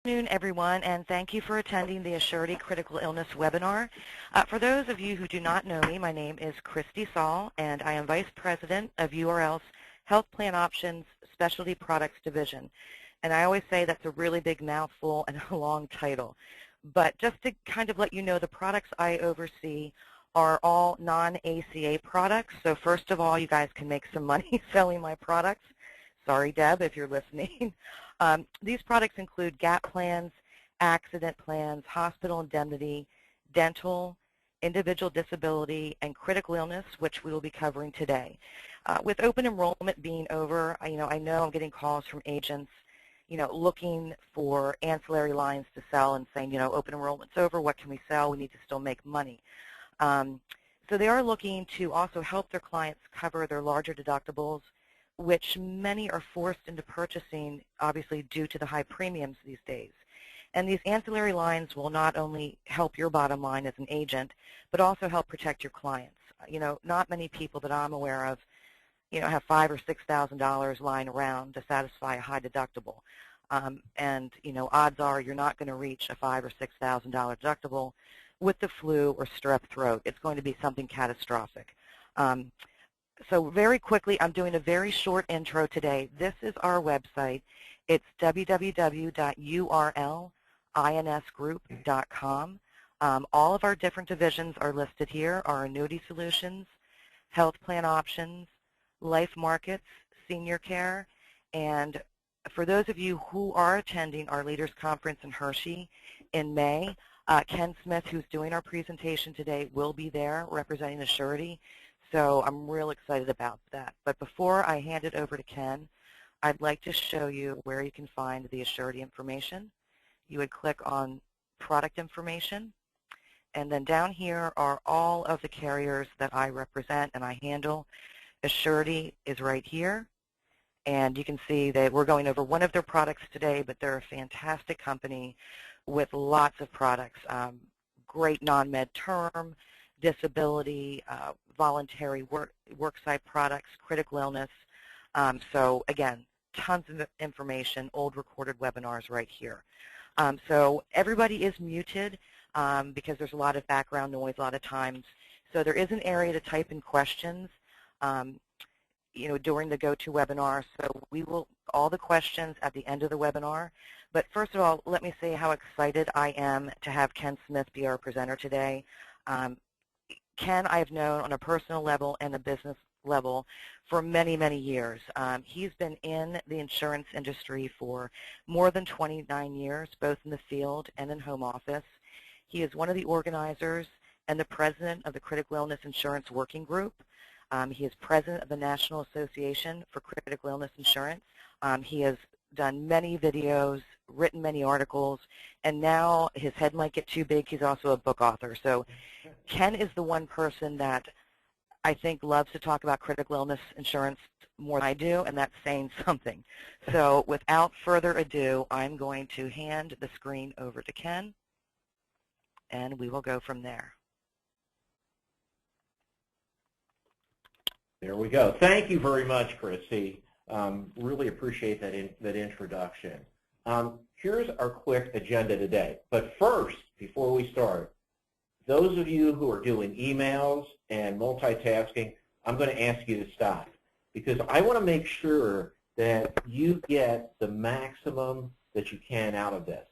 afternoon, everyone, and thank you for attending the Assurity Critical Illness webinar. For those of you who do not know me, my name is Christy Saul, and I am Vice President of URL's Health Plan Options Specialty Products Division. And I always say that's a really big mouthful and a long title. But just to kind of let you know, the products I oversee are all non-ACA products. So first of all, you guys can make some money selling my products. Sorry, Deb, if you're listening. These products include gap plans, accident plans, hospital indemnity, dental, individual disability, and critical illness, which we will be covering today. With open enrollment being over, I know I'm getting calls from agents, looking for ancillary lines to sell and saying, open enrollment's over, what can we sell? We need to still make money. So they are looking to also help their clients cover their larger deductibles, which many are forced into purchasing, obviously, due to the high premiums these days. And these ancillary lines will not only help your bottom line as an agent, but also help protect your clients. Not many people that I'm aware of, have $5,000 or $6,000 lying around to satisfy a high deductible. And odds are you're not going to reach a $5,000 or $6,000 deductible with the flu or strep throat. It's going to be something catastrophic. So very quickly, I'm doing a very short intro today. This is our website. It's www.urlinsgroup.com. All of our different divisions are listed here. Our annuity solutions, health plan options, life markets, senior care, and for those of you who are attending our Leaders Conference in Hershey in May, Ken Smith, who's doing our presentation today, will be there representing Assurity. So I'm real excited about that. But before I hand it over to Ken, I'd like to show you where you can find the Assurity information. You would click on product information, and then down here are all of the carriers that I represent and I handle. Assurity is right here, and you can see that we're going over one of their products today, but they're a fantastic company with lots of products, great non-med term, disability, voluntary worksite products, critical illness. So again, tons of information, old recorded webinars right here. So everybody is muted because there's a lot of background noise a lot of times. So there is an area to type in questions during the GoToWebinar. So we will, all the questions at the end of the webinar. But first of all, let me say how excited I am to have Ken Smith be our presenter today. Ken I've known on a personal level and a business level for many, many years. He's been in the insurance industry for more than 29 years, both in the field and in home office. He is one of the organizers and the president of the Critical Illness Insurance Working Group. He is president of the National Association for Critical Illness Insurance. He has done many videos, written many articles, and now his head might get too big. He's also a book author. So Ken is the one person that I think loves to talk about critical illness insurance more than I do, and that's saying something. So without further ado, I'm going to hand the screen over to Ken, and we will go from there. There we go. Thank you very much, Christy. Really appreciate that introduction. Here's our quick agenda today. But first, before we start, those of you who are doing emails and multitasking, I'm going to ask you to stop because I want to make sure that you get the maximum that you can out of this.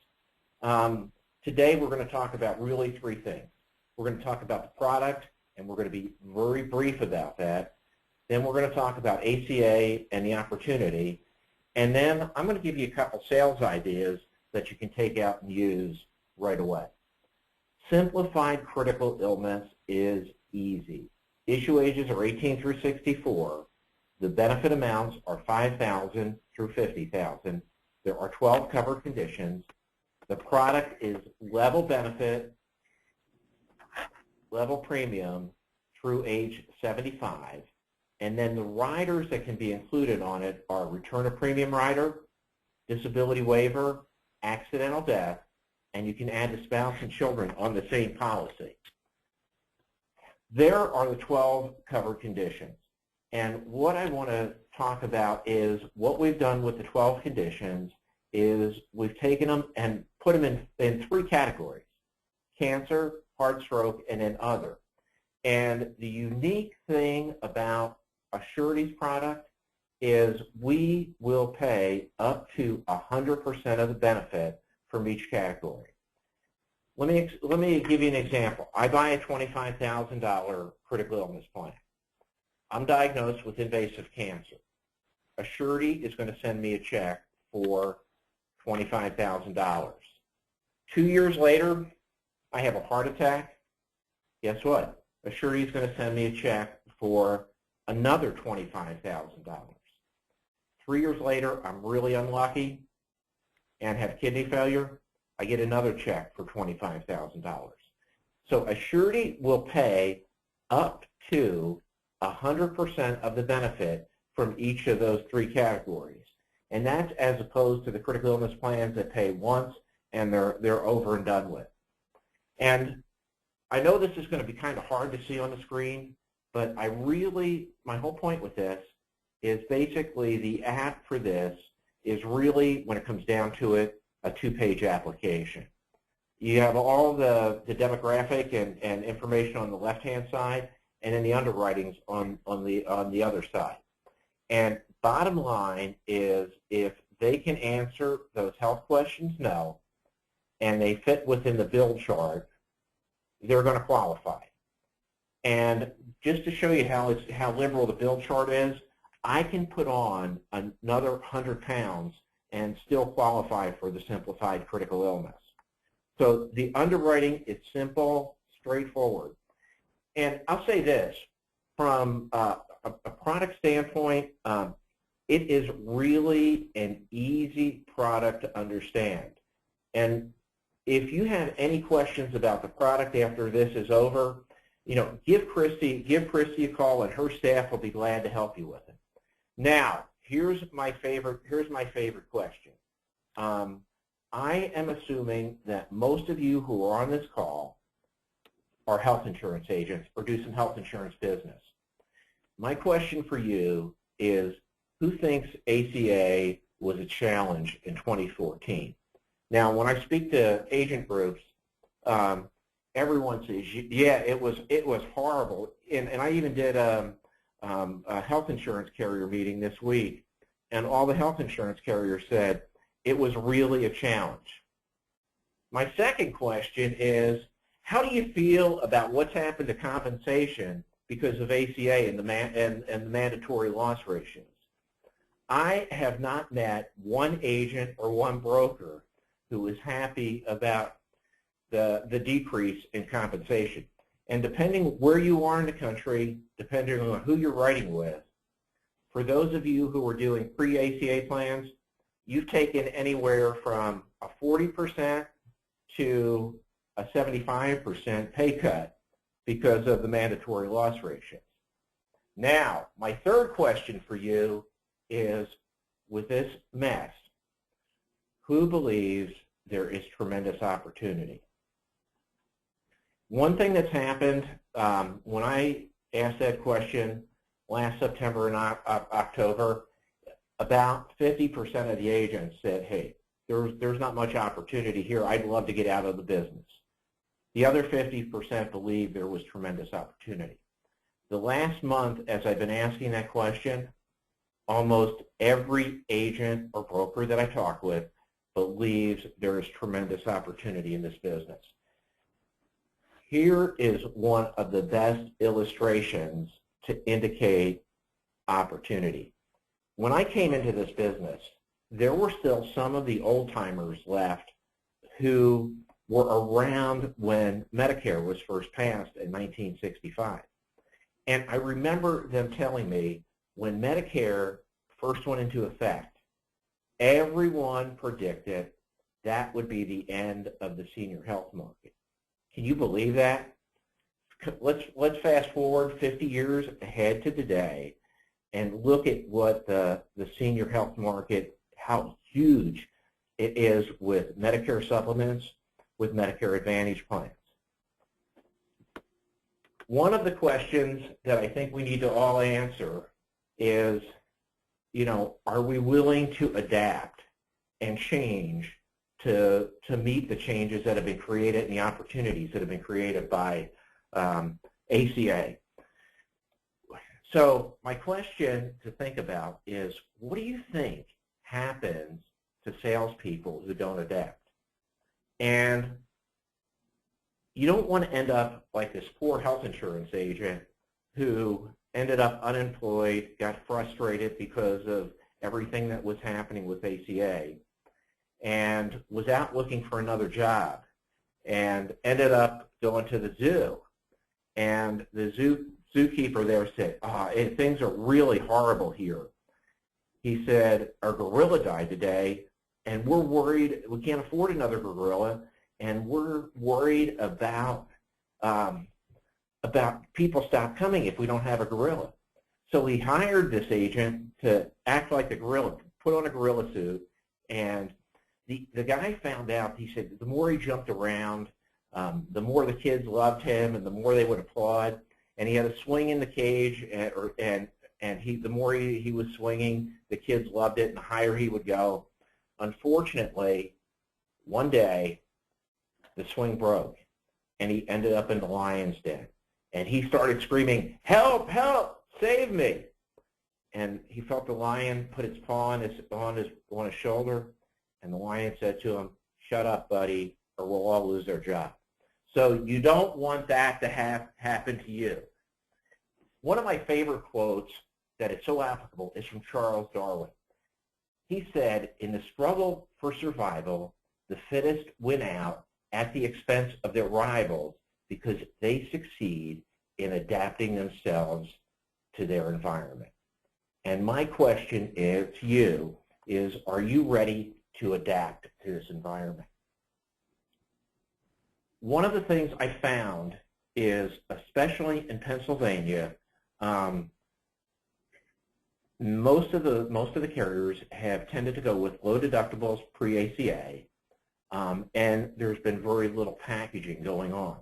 Today we're going to talk about really three things. We're going to talk about the product, and we're going to be very brief about that. Then we're going to talk about ACA and the opportunity. And then I'm going to give you a couple sales ideas that you can take out and use right away. Simplified critical illness is easy. Issue ages are 18 through 64. The benefit amounts are $5,000 through $50,000. There are 12 covered conditions. The product is level benefit, level premium through age 75. And then the riders that can be included on it are return of premium rider, disability waiver, accidental death, and you can add the spouse and children on the same policy. There are the 12 covered conditions. And what I want to talk about is what we've done with the 12 conditions is we've taken them and put them in three categories: cancer, heart stroke, and then other. And the unique thing about Assurity's product is we will pay up to 100% of the benefit from each category. Let me give you an example. I buy a $25,000 critical illness plan. I'm diagnosed with invasive cancer. Assurity is going to send me a check for $25,000. 2 years later, I have a heart attack. Guess what? Assurity is going to send me a check for another $25,000. 3 years later, I'm really unlucky and have kidney failure. I get another check for $25,000. So Assurity will pay up to 100% of the benefit from each of those three categories. And that's as opposed to the critical illness plans that pay once and they're over and done with. And I know this is going to be kind of hard to see on the screen, but my whole point with this is basically the app for this is really, when it comes down to it, a two-page application. You have all the demographic and information on the left-hand side, and then the underwritings on the other side. And bottom line is, if they can answer those health questions no, and they fit within the bill chart, they're going to qualify. And just to show you how liberal the bill chart is, I can put on another 100 pounds and still qualify for the simplified critical illness. So the underwriting is simple, straightforward. And I'll say this, from a product standpoint, it is really an easy product to understand. And if you have any questions about the product after this is over, give Christy a call, and her staff will be glad to help you with it. Now, here's my favorite question. I am assuming that most of you who are on this call are health insurance agents or do some health insurance business. My question for you is, who thinks ACA was a challenge in 2014? Now, when I speak to agent groups, everyone says, yeah, it was horrible. And I even did a health insurance carrier meeting this week, and all the health insurance carriers said it was really a challenge. My second question is, how do you feel about what's happened to compensation because of ACA and the mandatory loss ratios? I have not met one agent or one broker who is happy about the decrease in compensation. And depending where you are in the country, depending on who you're writing with, for those of you who are doing pre-ACA plans, you've taken anywhere from a 40% to a 75% pay cut because of the mandatory loss ratios. Now, my third question for you is, with this mess, who believes there is tremendous opportunity? One thing that's happened, when I asked that question last September and October, about 50% of the agents said, hey, there's not much opportunity here. I'd love to get out of the business. The other 50% believe there was tremendous opportunity. The last month, as I've been asking that question, almost every agent or broker that I talk with believes there is tremendous opportunity in this business. Here is one of the best illustrations to indicate opportunity. When I came into this business, there were still some of the old-timers left who were around when Medicare was first passed in 1965. And I remember them telling me, when Medicare first went into effect, everyone predicted that would be the end of the senior health market. Can you believe that? Let's fast forward 50 years ahead to today and look at what the senior health market, how huge it is with Medicare supplements, with Medicare Advantage plans. One of the questions that I think we need to all answer is, are we willing to adapt? and change to meet the changes that have been created and the opportunities that have been created by ACA. So my question to think about is, what do you think happens to salespeople who don't adapt? And you don't want to end up like this poor health insurance agent who ended up unemployed, got frustrated because of everything that was happening with ACA, and was out looking for another job, and ended up going to the zoo. And the zookeeper there said, things are really horrible here. He said, our gorilla died today, and we're worried, we can't afford another gorilla, and we're worried about people stop coming if we don't have a gorilla. So he hired this agent to act like the gorilla, put on a gorilla suit, and the guy found out, he said, the more he jumped around, the more the kids loved him and the more they would applaud. And he had a swing in the cage, and the more he was swinging, the kids loved it, and the higher he would go. Unfortunately, one day, the swing broke, and he ended up in the lion's den. And he started screaming, help, help, save me. And he felt the lion put its paw on his shoulder, and the lion said to him, shut up, buddy, or we'll all lose our job. So you don't want that to happen to you. One of my favorite quotes that is so applicable is from Charles Darwin. He said, in the struggle for survival, the fittest win out at the expense of their rivals because they succeed in adapting themselves to their environment. And my question to you is, are you ready to adapt to this environment? One of the things I found is, especially in Pennsylvania, most of the carriers have tended to go with low deductibles pre-ACA, and there's been very little packaging going on.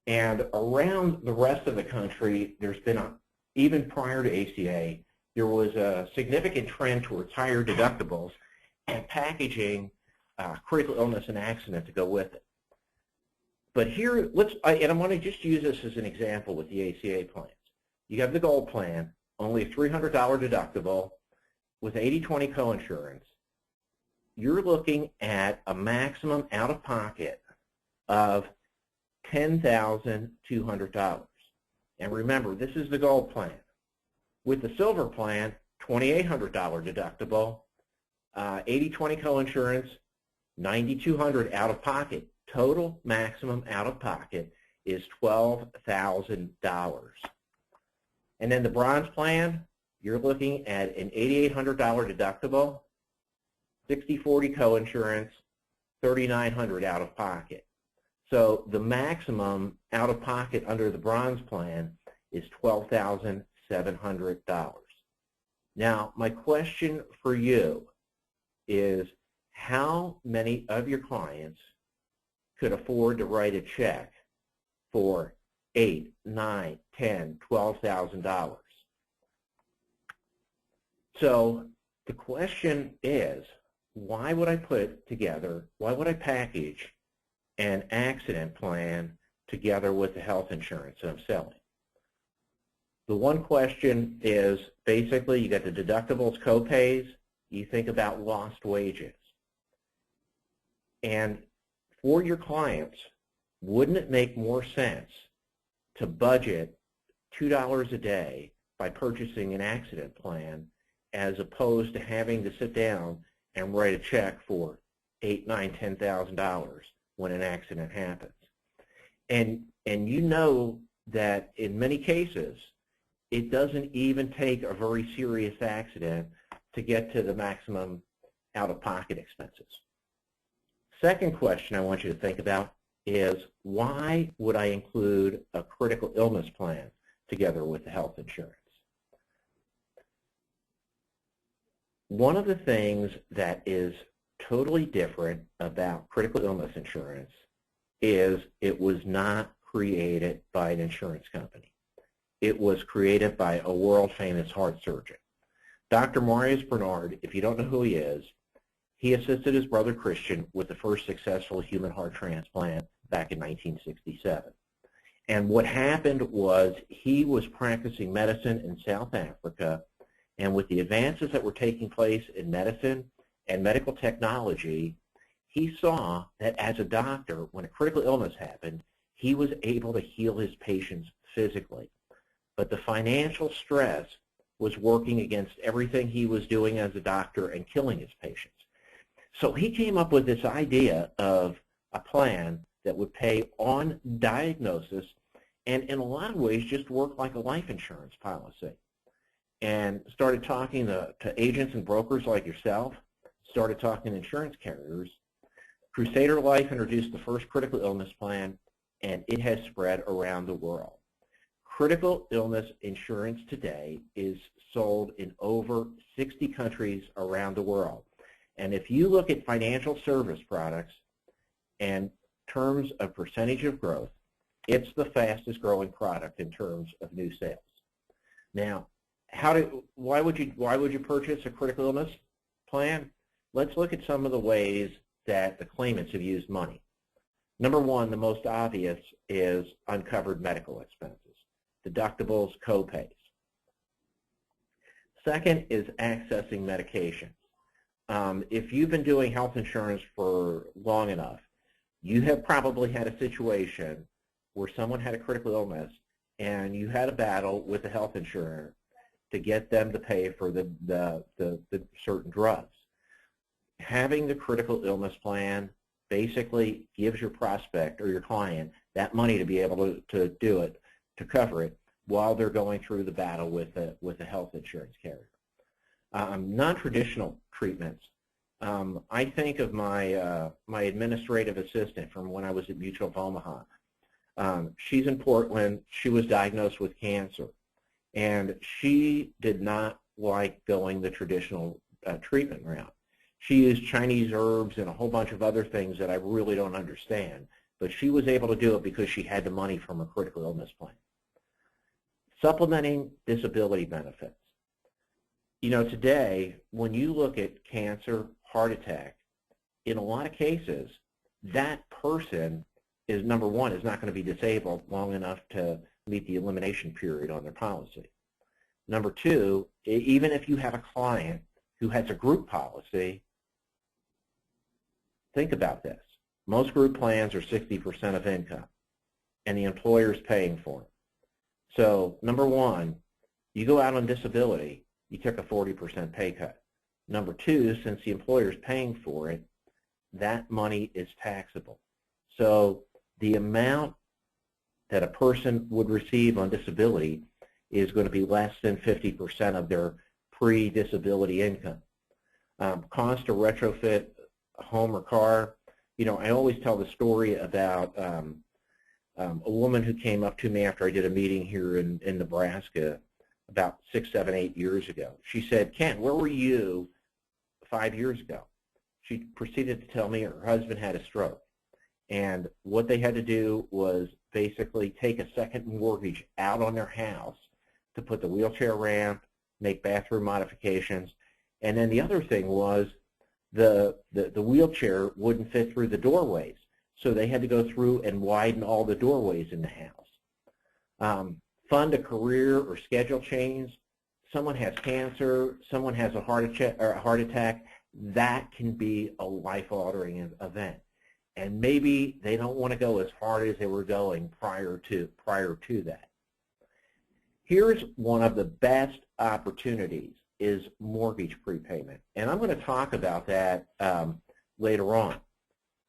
And around the rest of the country, there's been, even prior to ACA, there was a significant trend towards higher deductibles and packaging critical illness and accident to go with it. But here, and I'm going to just use this as an example with the ACA plans. You have the Gold plan, only a $300 deductible with 80/20 coinsurance. You're looking at a maximum out-of-pocket of $10,200. And remember, this is the Gold plan. With the Silver plan, $2,800 deductible, 80/20 coinsurance, $9,200 out-of-pocket. Total maximum out-of-pocket is $12,000. And then the Bronze plan, you're looking at an $8,800 deductible, 60/40 coinsurance, $3,900 out-of-pocket. So the maximum out-of-pocket under the Bronze plan is $12,700. Now, my question for you is, how many of your clients could afford to write a check for $8,000, $9,000, $10,000, $12,000? So the question is, why would I package an accident plan together with the health insurance that I'm selling? The one question is, basically, you got the deductibles, co-pays, you think about lost wages. And for your clients, wouldn't it make more sense to budget $2 a day by purchasing an accident plan as opposed to having to sit down and write a check for $8,000, $9,000, $10,000 when an accident happens? And you know that in many cases, it doesn't even take a very serious accident to get to the maximum out-of-pocket expenses. Second question I want you to think about is, why would I include a critical illness plan together with the health insurance? One of the things that is totally different about critical illness insurance is it was not created by an insurance company. It was created by a world-famous heart surgeon. Dr. Marius Bernard, if you don't know who he is, he assisted his brother Christian with the first successful human heart transplant back in 1967. And what happened was he was practicing medicine in South Africa, and with the advances that were taking place in medicine and medical technology, he saw that as a doctor, when a critical illness happened, he was able to heal his patients physically. But the financial stress was working against everything he was doing as a doctor and killing his patients. So he came up with this idea of a plan that would pay on diagnosis and in a lot of ways just work like a life insurance policy. And started talking to agents and brokers like yourself, started talking to insurance carriers. Crusader Life introduced the first critical illness plan, and it has spread around the world. Critical illness insurance today is sold in over 60 countries around the world. And if you look at financial service products and terms of percentage of growth, it's the fastest growing product in terms of new sales. Now, why would you purchase a critical illness plan? Let's look at some of the ways that the claimants have used money. Number one, the most obvious is uncovered medical expenses, deductibles, co-pays. Second is accessing medication. If you've been doing health insurance for long enough, you have probably had a situation where someone had a critical illness and you had a battle with the health insurer to get them to pay for the certain drugs. Having the critical illness plan basically gives your prospect or your client that money to be able to do it, to cover it, while they're going through the battle with the health insurance carrier. Non-traditional treatments. I think of my administrative assistant from when I was at Mutual of Omaha. She's in Portland. She was diagnosed with cancer, and she did not like going the traditional treatment route. She used Chinese herbs and a whole bunch of other things that I really don't understand, but she was able to do it because she had the money from a critical illness plan. Supplementing disability benefits. You know, today, when you look at cancer, heart attack, in a lot of cases, that person is, number one, is not going to be disabled long enough to meet the elimination period on their policy. Number two, even if you have a client who has a group policy, think about this. Most group plans are 60% of income, and the employer is paying for it. So, number one, you go out on disability, you took a 40% pay cut. Number two, since the employer is paying for it, that money is taxable. So the amount that a person would receive on disability is going to be less than 50% of their pre-disability income. Cost to retrofit a home or car. You know, I always tell the story about a woman who came up to me after I did a meeting here in Nebraska about 6, 7, 8 years ago. She said, "Ken, where were you 5 years ago?" She proceeded to tell me her husband had a stroke. And what they had to do was basically take a second mortgage out on their house to put the wheelchair ramp, make bathroom modifications. And then the other thing was the wheelchair wouldn't fit through the doorways. So they had to go through and widen all the doorways in the house. Fund a career or schedule change. Someone has cancer, someone has a heart attack, that can be a life-altering event. And maybe they don't want to go as hard as they were going prior to that. Here's one of the best opportunities is mortgage prepayment. And I'm going to talk about that later on.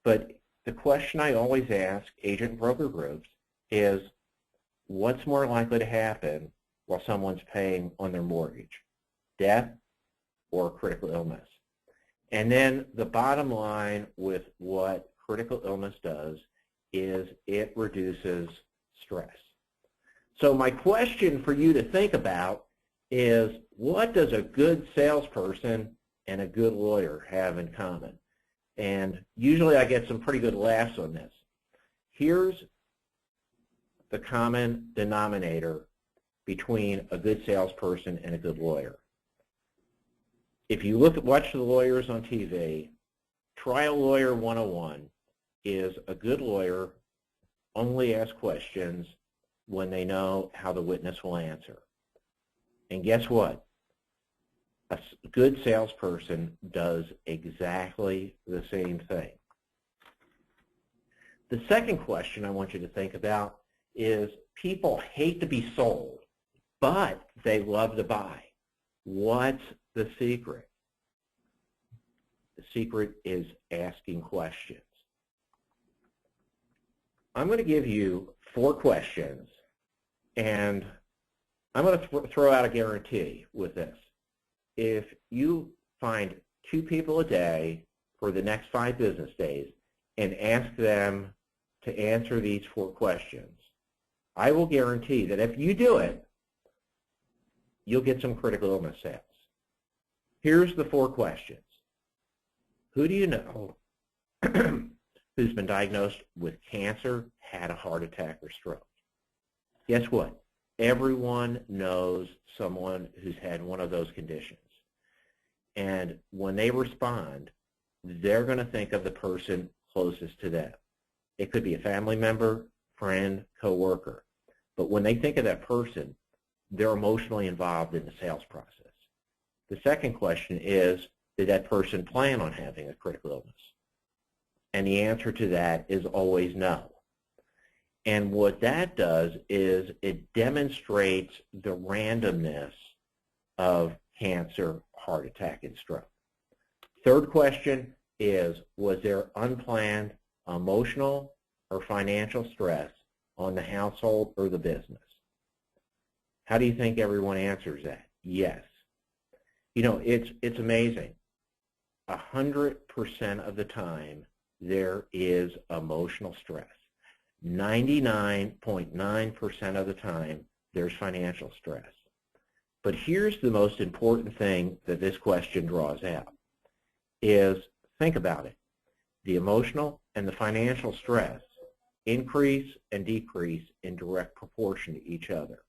But the question I always ask agent and broker groups is, what's more likely to happen while someone's paying on their mortgage? Death or critical illness? And then the bottom line with what critical illness does is it reduces stress. So my question for you to think about is, what does a good salesperson and a good lawyer have in common? And usually I get some pretty good laughs on this. Here's the common denominator between a good salesperson and a good lawyer. If you watch the lawyers on TV, Trial Lawyer 101 is a good lawyer only asks questions when they know how the witness will answer. And guess what? A good salesperson does exactly the same thing. The second question I want you to think about is people hate to be sold, but they love to buy. What's the secret? The secret is asking questions. I'm going to give you 4 questions, and I'm going to throw out a guarantee with this. If you find 2 people a day for the next 5 business days and ask them to answer these 4 questions, I will guarantee that if you do it, you'll get some critical illness sales. Here's the 4 questions. Who do you know who's been diagnosed with cancer, had a heart attack, or stroke? Guess what? Everyone knows someone who's had one of those conditions. And when they respond, they're going to think of the person closest to them. It could be a family member, friend, coworker. But when they think of that person, they're emotionally involved in the sales process. The second question is, did that person plan on having a critical illness? And the answer to that is always no. And what that does is it demonstrates the randomness of cancer, heart attack, and stroke. Third question is, was there unplanned emotional or financial stress on the household or the business? How do you think everyone answers that? Yes. You know, it's amazing. 100% of the time, there is emotional stress. 99.9% of the time, there's financial stress. But here's the most important thing that this question draws out, is think about it. The emotional and the financial stress increase and decrease in direct proportion to each other.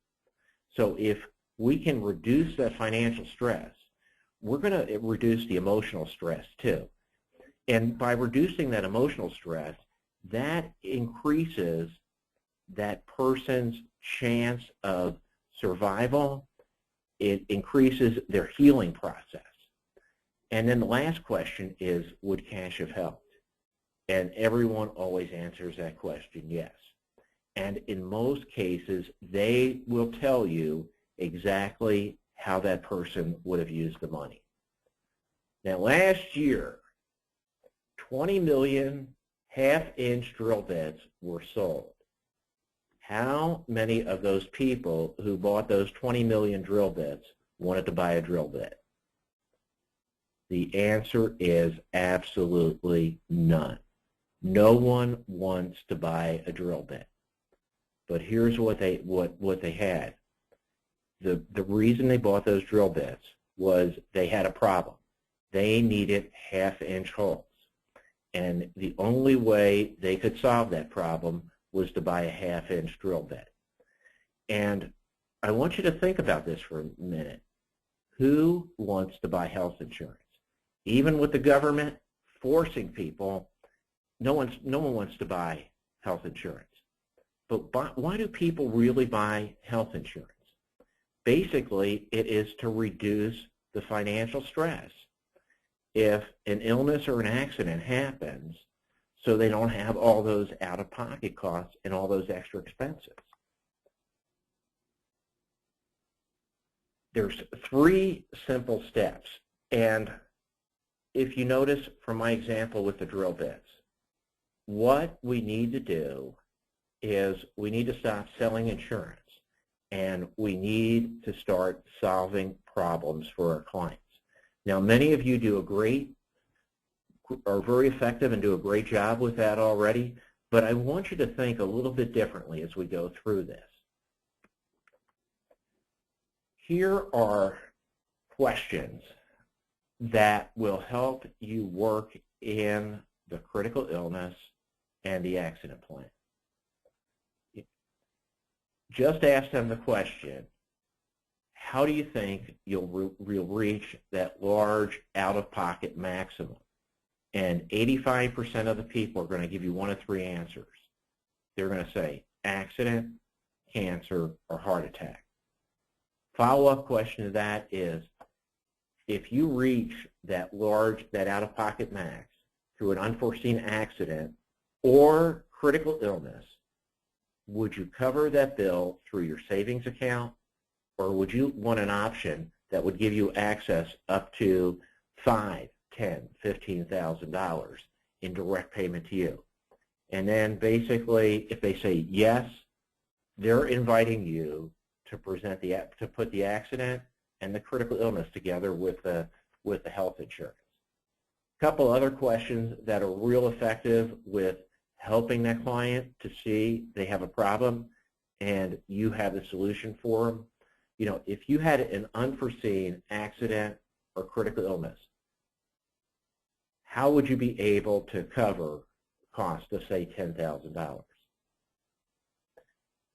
So if we can reduce that financial stress, we're going to reduce the emotional stress too. And by reducing that emotional stress, that increases that person's chance of survival. It increases their healing process. And then the last question is, would cash have helped? And everyone always answers that question, yes. And in most cases, they will tell you exactly how that person would have used the money. Now, last year, 20 million half-inch drill bits were sold. How many of those people who bought those 20 million drill bits wanted to buy a drill bit? The answer is absolutely none. No one wants to buy a drill bit. But here's what they had. The reason they bought those drill bits was they had a problem. They needed half-inch holes. And the only way they could solve that problem was to buy a half-inch drill bit. And I want you to think about this for a minute. Who wants to buy health insurance? Even with the government forcing people, no one wants to buy health insurance. But why do people really buy health insurance? Basically, it is to reduce the financial stress if an illness or an accident happens, so they don't have all those out-of-pocket costs and all those extra expenses. There's 3 simple steps. And if you notice from my example with the drill bits, what we need to do is we need to stop selling insurance, and we need to start solving problems for our clients. Now, many of you are very effective and do a great job with that already, but I want you to think a little bit differently as we go through this. Here are questions that will help you work in the critical illness and the accident plan. Just ask them the question, how do you think you'll reach that large out-of-pocket maximum? And 85% of the people are going to give you one of three answers. They're going to say accident, cancer, or heart attack. Follow-up question to that is, if you reach that out-of-pocket max through an unforeseen accident or critical illness, would you cover that bill through your savings account, or would you want an option that would give you access up to $5,000, $10,000, $15,000 in direct payment to you? And then basically, if they say yes, they're inviting you to put the accident and the critical illness together with the health insurance. A couple other questions that are real effective with helping that client to see they have a problem and you have the solution for them. You know, if you had an unforeseen accident or critical illness, how would you be able to cover cost of, say, $10,000?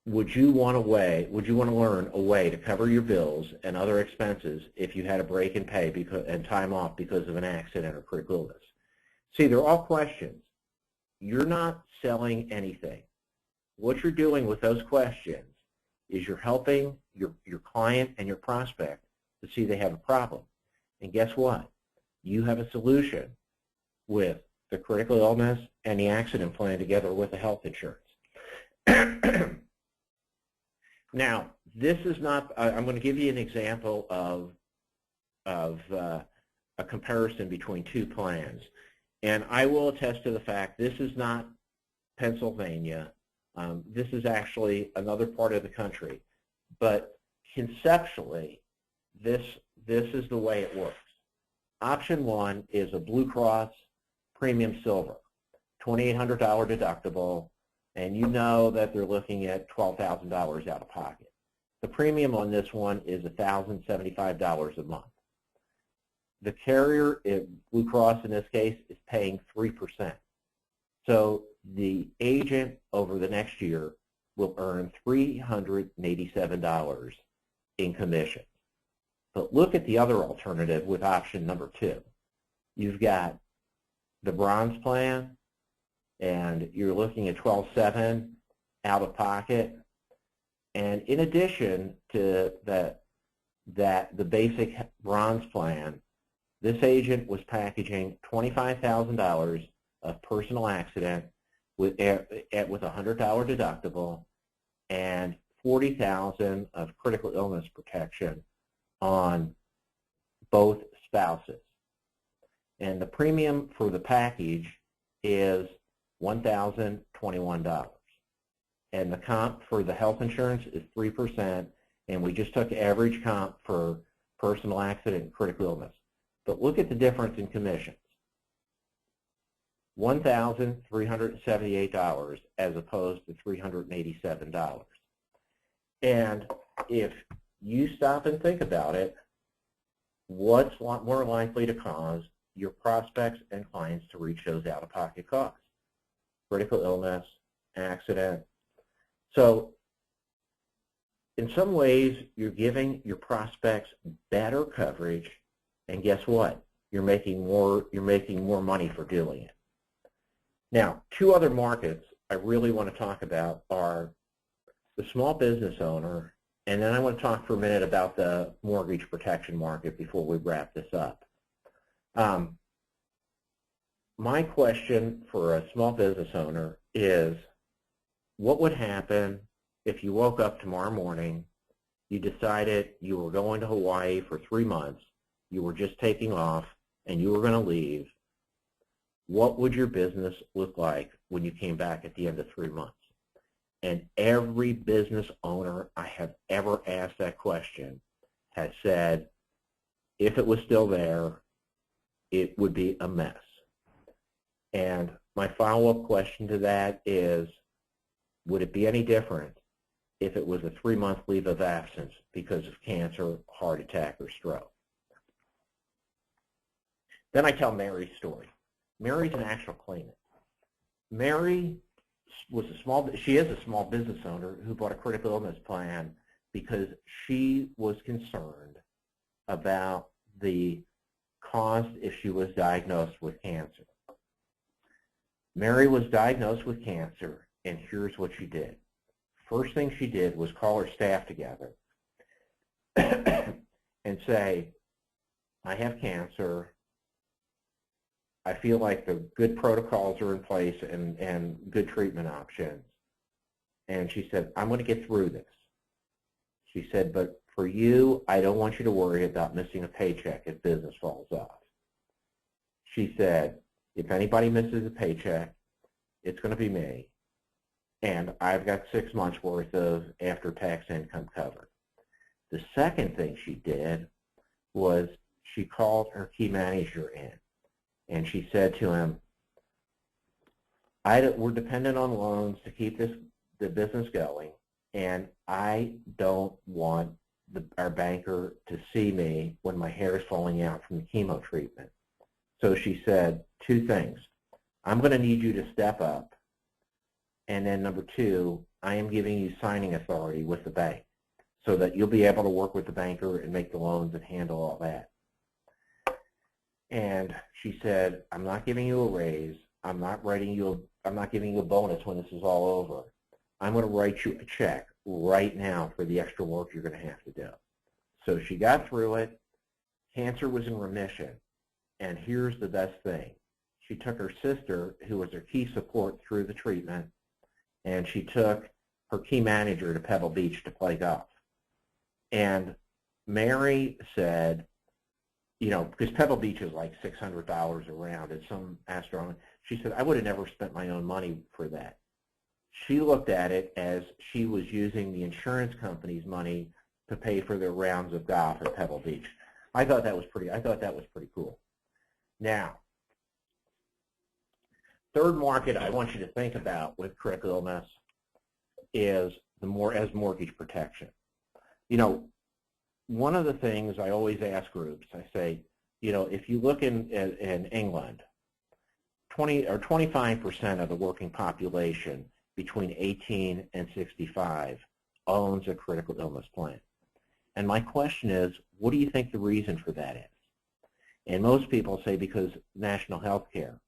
Would you want to learn a way to cover your bills and other expenses if you had a break in pay and time off because of an accident or critical illness? See, they're all questions. You're not selling anything. What you're doing with those questions is you're helping your client and your prospect to see they have a problem. And guess what? You have a solution with the critical illness and the accident plan together with the health insurance. Now, this is not, I'm going to give you an example of a comparison between two plans. And I will attest to the fact this is not Pennsylvania. This is actually another part of the country. But conceptually, this is the way it works. Option one is a Blue Cross Premium Silver, $2,800 deductible, and you know that they're looking at $12,000 out of pocket. The premium on this one is $1,075 a month. The carrier, Blue Cross in this case, is paying 3%. So the agent over the next year will earn $387 in commission. But look at the other alternative with option number two. You've got the bronze plan, and you're looking at $12,700 out of pocket. And in addition to the basic bronze plan, this agent was packaging $25,000 of personal accident with a $100 deductible and $40,000 of critical illness protection on both spouses. And the premium for the package is $1,021. And the comp for the health insurance is 3%, and we just took average comp for personal accident and critical illness. But look at the difference in commissions. $1,378 as opposed to $387. And if you stop and think about it, what's more likely to cause your prospects and clients to reach those out-of-pocket costs? Critical illness, accident. So in some ways, you're giving your prospects better coverage, and guess what? You're making more money for doing it. Now, two other markets I really want to talk about are the small business owner, and then I want to talk for a minute about the mortgage protection market before we wrap this up. My question for a small business owner is, what would happen if you woke up tomorrow morning, you decided you were going to Hawaii for 3 months, you were just taking off, and you were going to leave? What would your business look like when you came back at the end of 3 months? And every business owner I have ever asked that question has said, if it was still there, it would be a mess. And my follow-up question to that is, would it be any different if it was a 3-month leave of absence because of cancer, heart attack, or stroke? Then I tell Mary's story. Mary's an actual claimant. Mary she is a small business owner who bought a critical illness plan because she was concerned about the cost if she was diagnosed with cancer. Mary was diagnosed with cancer, and here's what she did. First thing she did was call her staff together and say, I have cancer. I feel like the good protocols are in place and good treatment options. And she said, I'm going to get through this. She said, but for you, I don't want you to worry about missing a paycheck if business falls off. She said, if anybody misses a paycheck, it's going to be me. And I've got 6 months worth of after-tax income covered. The second thing she did was she called her key manager in, and she said to him, we're dependent on loans to keep the business going, and I don't want our banker to see me when my hair is falling out from the chemo treatment. So she said 2 things. I'm going to need you to step up, and then number 2, I am giving you signing authority with the bank so that you'll be able to work with the banker and make the loans and handle all that. And she said, I'm not giving you a raise. I'm not giving you a bonus when this is all over. I'm going to write you a check right now for the extra work you're going to have to do. So she got through it. Cancer was in remission. And here's the best thing. She took her sister, who was her key support through the treatment, and she took her key manager to Pebble Beach to play golf. And Mary said, you know, because Pebble Beach is like $600 a round at some astronomical. She said, I would have never spent my own money for that. She looked at it as she was using the insurance company's money to pay for their rounds of golf at Pebble Beach. I thought that was pretty cool. Now, third market I want you to think about with critical illness is as mortgage protection. You know, one of the things I always ask groups, I say, you know, if you look in England, 20 or 25% of the working population between 18 and 65 owns a critical illness plan. And my question is, what do you think the reason for that is? And most people say because national health care,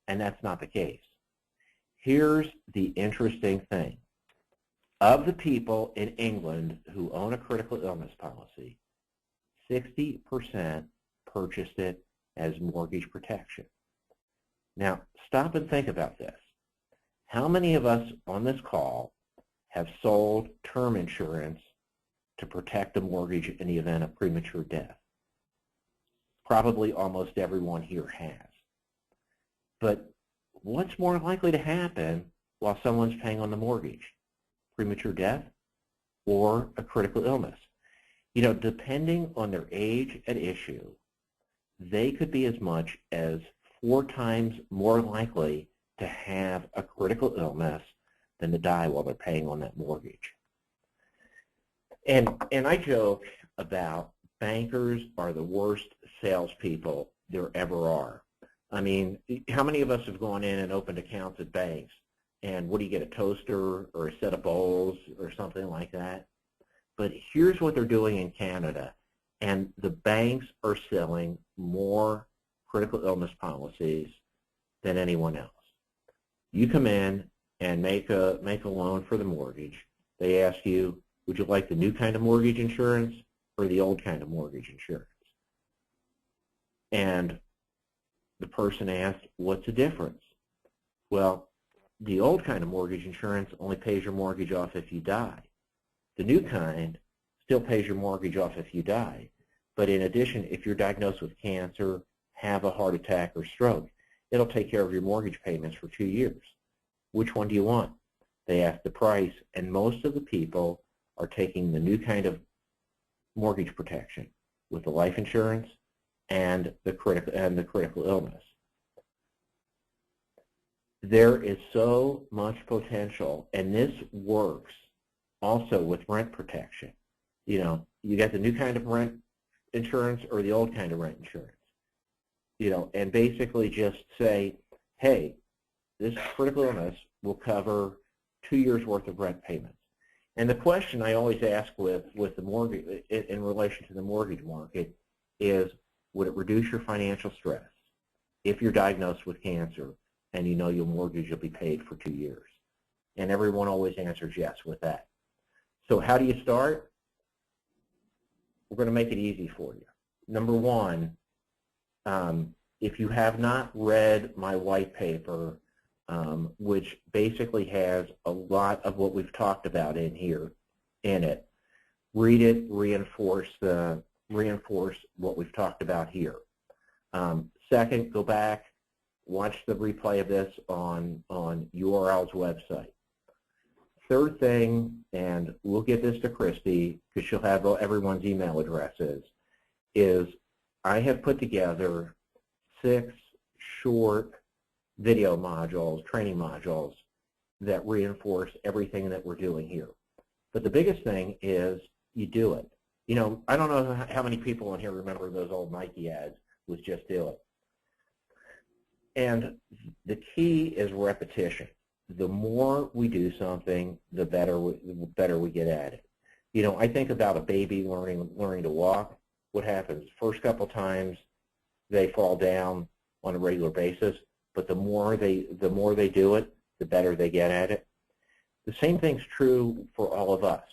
and that's not the case. Here's the interesting thing. Of the people in England who own a critical illness policy, 60% purchased it as mortgage protection. Now, stop and think about this. How many of us on this call have sold term insurance to protect a mortgage in the event of premature death? Probably almost everyone here has. But what's more likely to happen while someone's paying on the mortgage? Premature death or a critical illness? You know, depending on their age at issue, they could be as much as 4 times more likely to have a critical illness than to die while they're paying on that mortgage. And I joke about bankers are the worst salespeople there ever are. I mean, how many of us have gone in and opened accounts at banks? And what do you get, a toaster or a set of bowls or something like that? But here's what they're doing in Canada. And the banks are selling more critical illness policies than anyone else. You come in and make a loan for the mortgage. They ask you, would you like the new kind of mortgage insurance or the old kind of mortgage insurance? And the person asked, what's the difference? Well, the old kind of mortgage insurance only pays your mortgage off if you die. The new kind still pays your mortgage off if you die. But in addition, if you're diagnosed with cancer, have a heart attack or stroke, it'll take care of your mortgage payments for 2 years. Which one do you want? They ask the price, and most of the people are taking the new kind of mortgage protection with the life insurance and the critical illness. There is so much potential, and this works also with rent protection. You know, you got the new kind of rent insurance or the old kind of rent insurance. You know, and basically just say, hey, this critical illness will cover 2 years worth of rent payments. And the question I always ask with the mortgage, in relation to the mortgage market, is would it reduce your financial stress if you're diagnosed with cancer and you know your mortgage will be paid for 2 years? And everyone always answers yes with that. So how do you start? We're going to make it easy for you. Number one, if you have not read my white paper, which basically has a lot of what we've talked about in it, read it, reinforce what we've talked about here. Second, go back, watch the replay of this on URL's website. Third thing, and we'll get this to Christy because she'll have everyone's email addresses, is I have put together 6 short video modules, training modules, that reinforce everything that we're doing here. But the biggest thing is you do it. You know, I don't know how many people in here remember those old Nike ads with just do it. And the key is repetition. The more we do something, the better we get at it. You know, I think about a baby learning to walk. What happens? First couple times they fall down on a regular basis, but the more they do it, the better they get at it. The same thing's true for all of us.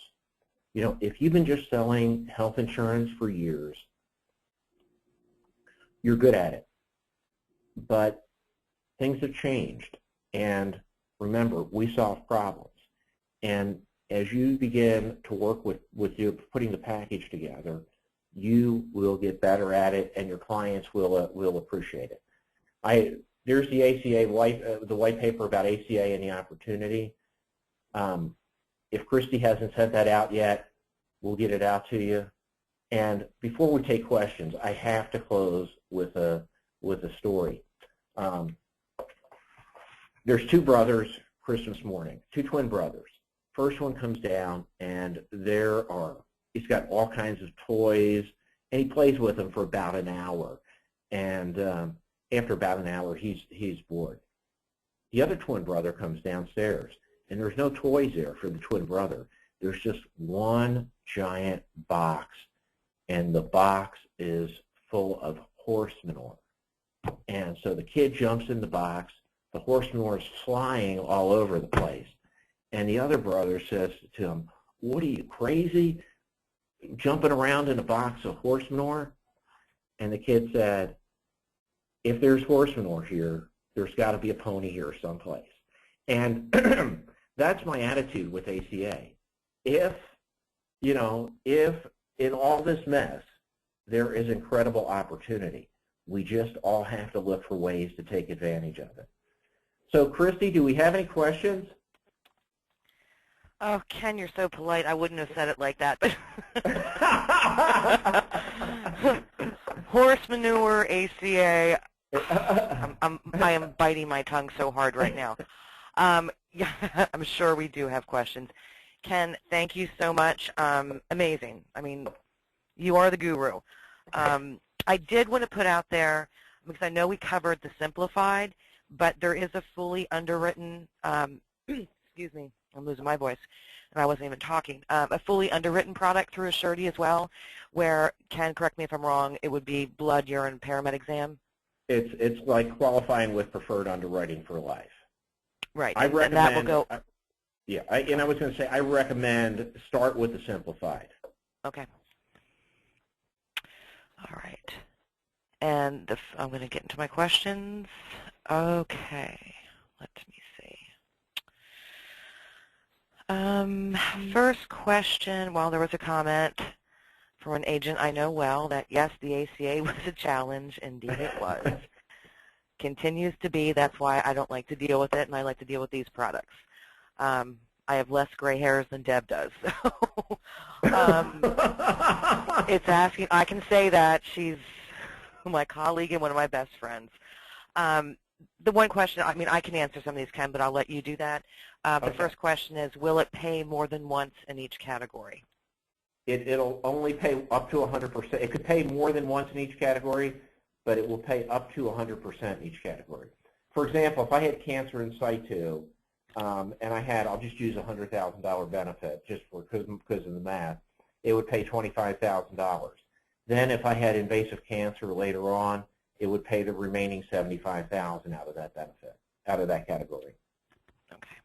You know, if you've been just selling health insurance for years, you're good at it. But things have changed, and remember, we solve problems. And as you begin to work with your putting the package together, you will get better at it, and your clients will appreciate it. There's the ACA the white paper about ACA and the opportunity. If Christy hasn't sent that out yet, we'll get it out to you. And before we take questions, I have to close with a story. There's 2 brothers Christmas morning, 2 twin brothers. First one comes down, and he's got all kinds of toys, and he plays with them for about an hour. And after about an hour, he's bored. The other twin brother comes downstairs, and there's no toys there for the twin brother. There's just one giant box, and the box is full of horse manure. And so the kid jumps in the box. The horse manure is flying all over the place. And the other brother says to him, "What are you, crazy? Jumping around in a box of horse manure?" And the kid said, "If there's horse manure here, there's got to be a pony here someplace." And that's my attitude with ACA. If in all this mess, there is incredible opportunity. We just all have to look for ways to take advantage of it. So, Christy, do we have any questions? Oh, Ken, you're so polite. I wouldn't have said it like that. But horse manure, ACA. I am biting my tongue so hard right now. Yeah, I'm sure we do have questions. Ken, thank you so much. Amazing. I mean, you are the guru. I did want to put out there, because I know we covered the Simplified, but there is a fully underwritten, excuse me, I'm losing my voice, and I wasn't even talking, a fully underwritten product through Assurity as well, where, Ken, correct me if I'm wrong, it would be blood, urine, paramed exam? It's like qualifying with preferred underwriting for life. Right, I recommend, and that will go. I was going to say, I recommend start with the Simplified. Okay. All right. And I'm going to get into my questions. Okay. Let me see. First question, well, there was a comment from an agent I know well that, yes, the ACA was a challenge. Indeed it was. Continues to be. That's why I don't like to deal with it, and I like to deal with these products. I have less gray hairs than Deb does. So, it's asking, I can say that she's my colleague and one of my best friends. The one question, I mean, I can answer some of these, Ken, but I'll let you do that. The first question is, will it pay more than once in each category? It'll only pay up to 100%. It could pay more than once in each category, but it will pay up to 100% in each category. For example, if I had cancer in situ, and I'll just use a $100,000 benefit just because of the math, it would pay $25,000. Then if I had invasive cancer later on, it would pay the remaining $75,000 out of that benefit. out of that category. Okay.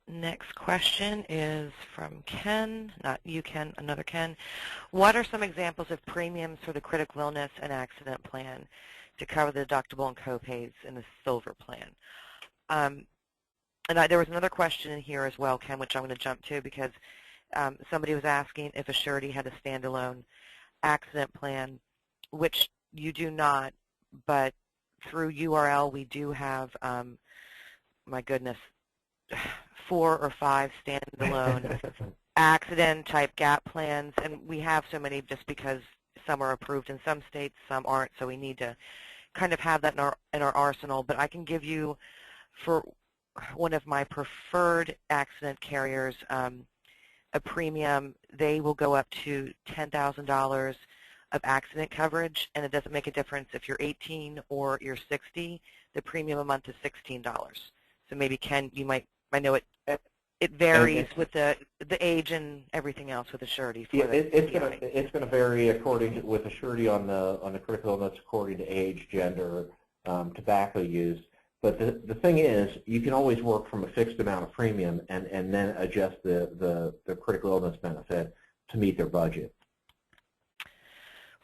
Next question is from Ken, not you, Ken, another Ken. What are some examples of premiums for the critical illness and accident plan to cover the deductible and copays in the silver plan? There was another question in here as well, Ken, which I'm going to jump to because somebody was asking if Assurity had a standalone accident plan, which you do not, but through URL we do have, my goodness, 4 or 5 standalone accident-type gap plans, and we have so many just because some are approved in some states, some aren't, so we need to kind of have that in our arsenal. But I can give you, for one of my preferred accident carriers, a premium. They will go up to $10,000 of accident coverage, and it doesn't make a difference if you're 18 or you're 60. The premium a month is $16. So maybe, Ken, you might, I know it varies with the age and everything else with Assurity. Yeah, it's going to vary according to, with Assurity on the critical illness according to age, gender, tobacco use. But the thing is, you can always work from a fixed amount of premium and then adjust the critical illness benefit to meet their budget.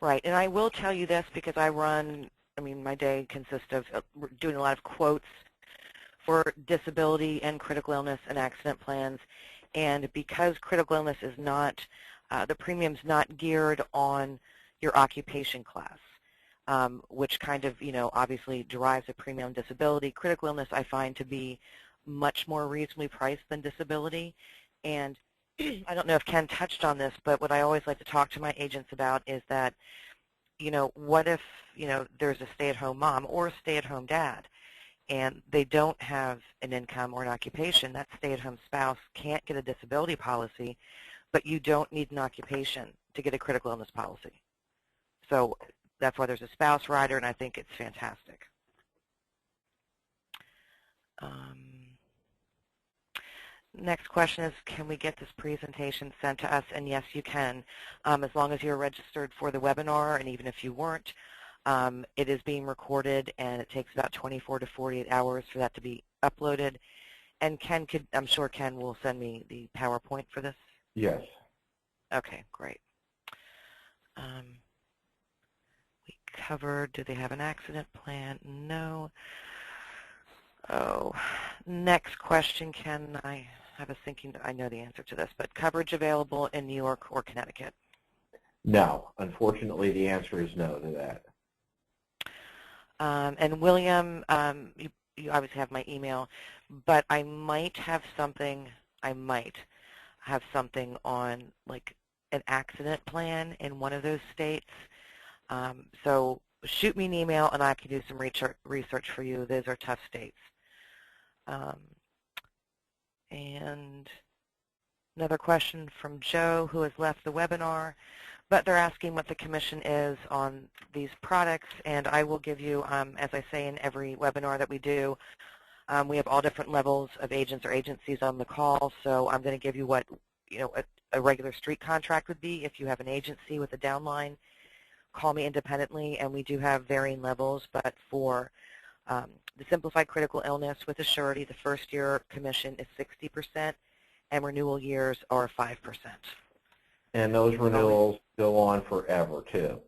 Right, and I will tell you this because my day consists of doing a lot of quotes for disability and critical illness and accident plans, and because critical illness is not, the premium's not geared on your occupation class, which kind of, obviously derives a premium on disability. Critical illness I find to be much more reasonably priced than disability, and I don't know if Ken touched on this, but what I always like to talk to my agents about is that, what if, there's a stay-at-home mom or a stay-at-home dad, and they don't have an income or an occupation. That stay-at-home spouse can't get a disability policy, but you don't need an occupation to get a critical illness policy. So that's why there's a spouse rider, and I think it's fantastic. Next question is, can we get this presentation sent to us? And yes, you can, as long as you're registered for the webinar, and even if you weren't. It is being recorded, and it takes about 24 to 48 hours for that to be uploaded. And I'm sure Ken will send me the PowerPoint for this? Yes. Okay, great. We covered, do they have an accident plan? No. Oh, next question, Ken. I was thinking, I know the answer to this, but coverage available in New York or Connecticut? No. Unfortunately, the answer is no to that. And William, you obviously have my email, but I might have something on like an accident plan in one of those states. So shoot me an email and I can do some research for you. Those are tough states. And another question from Joe, who has left the webinar, but they're asking what the commission is on these products, and I will give you, as I say in every webinar that we do, we have all different levels of agents or agencies on the call, so I'm going to give you what a regular street contract would be. If you have an agency with a downline, call me independently, and we do have varying levels, but for the Simplified Critical Illness with Assurity, the first year commission is 60%, and renewal years are 5%. And those renewals go on forever, too.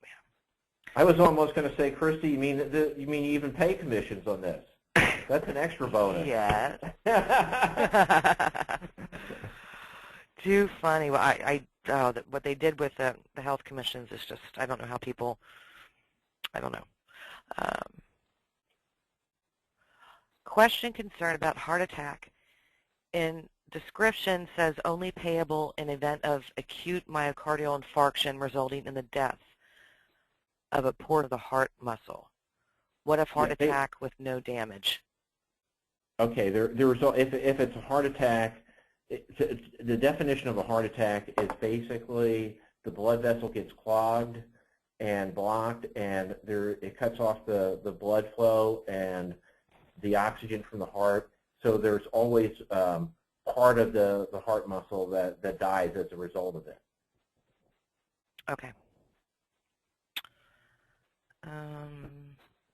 Yeah. I was almost going to say, Christy, you mean you even pay commissions on this? That's an extra bonus. Yes. Too funny. Well, what they did with the health commissions is just, I don't know how people, I don't know. Question concern about heart attack. In description says only payable in event of acute myocardial infarction resulting in the death of a part of the heart muscle. What if heart attack with no damage? Okay, if it's a heart attack, the definition of a heart attack is basically the blood vessel gets clogged and blocked, and it cuts off the blood flow and the oxygen from the heart. So there's always part of the heart muscle that dies as a result of it. Okay.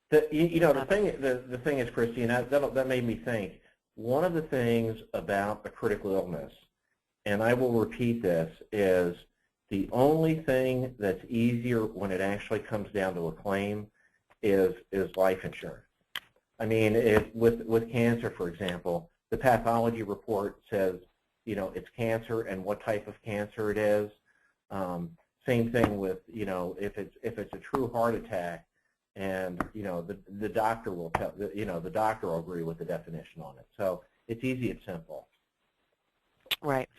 The thing is, Christy, and that made me think. One of the things about a critical illness, and I will repeat this, is the only thing that's easier when it actually comes down to a claim is life insurance. I mean, with cancer, for example, the pathology report says, it's cancer and what type of cancer it is. Same thing with, if it's a true heart attack, and the doctor will tell, the doctor will agree with the definition on it. So it's easy and simple. Right.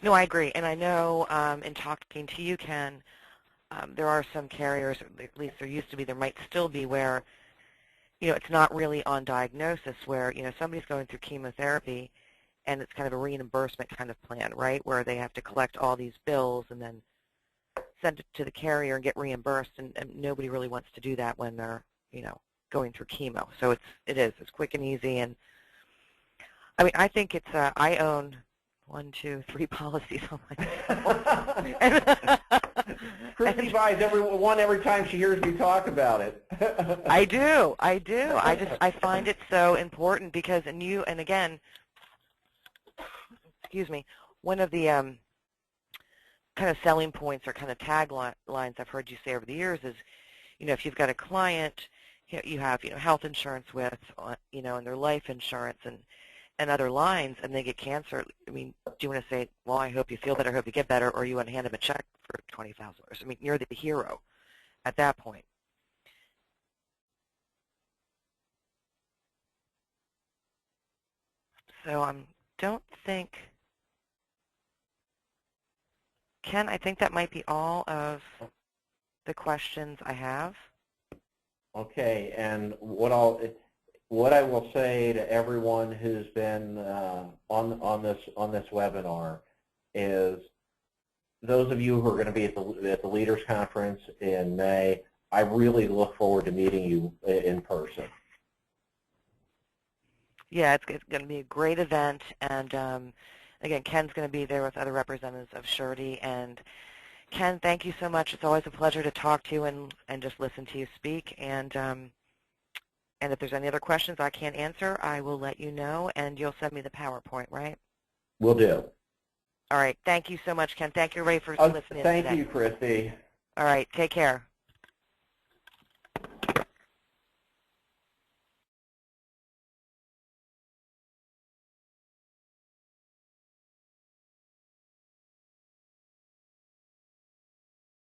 No, I agree, and I know in talking to you, Ken, there are some carriers, at least there used to be, there might still be, where it's not really on diagnosis, where somebody's going through chemotherapy, and it's kind of a reimbursement kind of plan, right, where they have to collect all these bills and then send it to the carrier and get reimbursed, and nobody really wants to do that when they're going through chemo. So it's quick and easy, and I mean, I think it's I own 1, 2, 3 policies on myself. Christy buys one every time she hears me talk about it. I do. I find it so important because, and again, excuse me, one of the kind of selling points or kind of taglines I've heard you say over the years is, if you've got a client you have health insurance with, and their life insurance and other lines, and they get cancer, I mean, do you want to say, well, I hope you feel better, I hope you get better, or you want to hand them a check for $20,000? I mean, you're the hero at that point. So I don't think, Ken, I think that might be all of the questions I have. Okay, and what I will say to everyone who's been on this webinar is, those of you who are going to be at the Leaders Conference in May, I really look forward to meeting you in person. Yeah, it's going to be a great event, and again, Ken's going to be there with other representatives of Assurity. And Ken, thank you so much. It's always a pleasure to talk to you and just listen to you speak. And if there's any other questions I can't answer, I will let you know, and you'll send me the PowerPoint, right? Will do. All right. Thank you so much, Ken. Thank you, Ray, for listening Thank today. you, Christy. All right. Take care.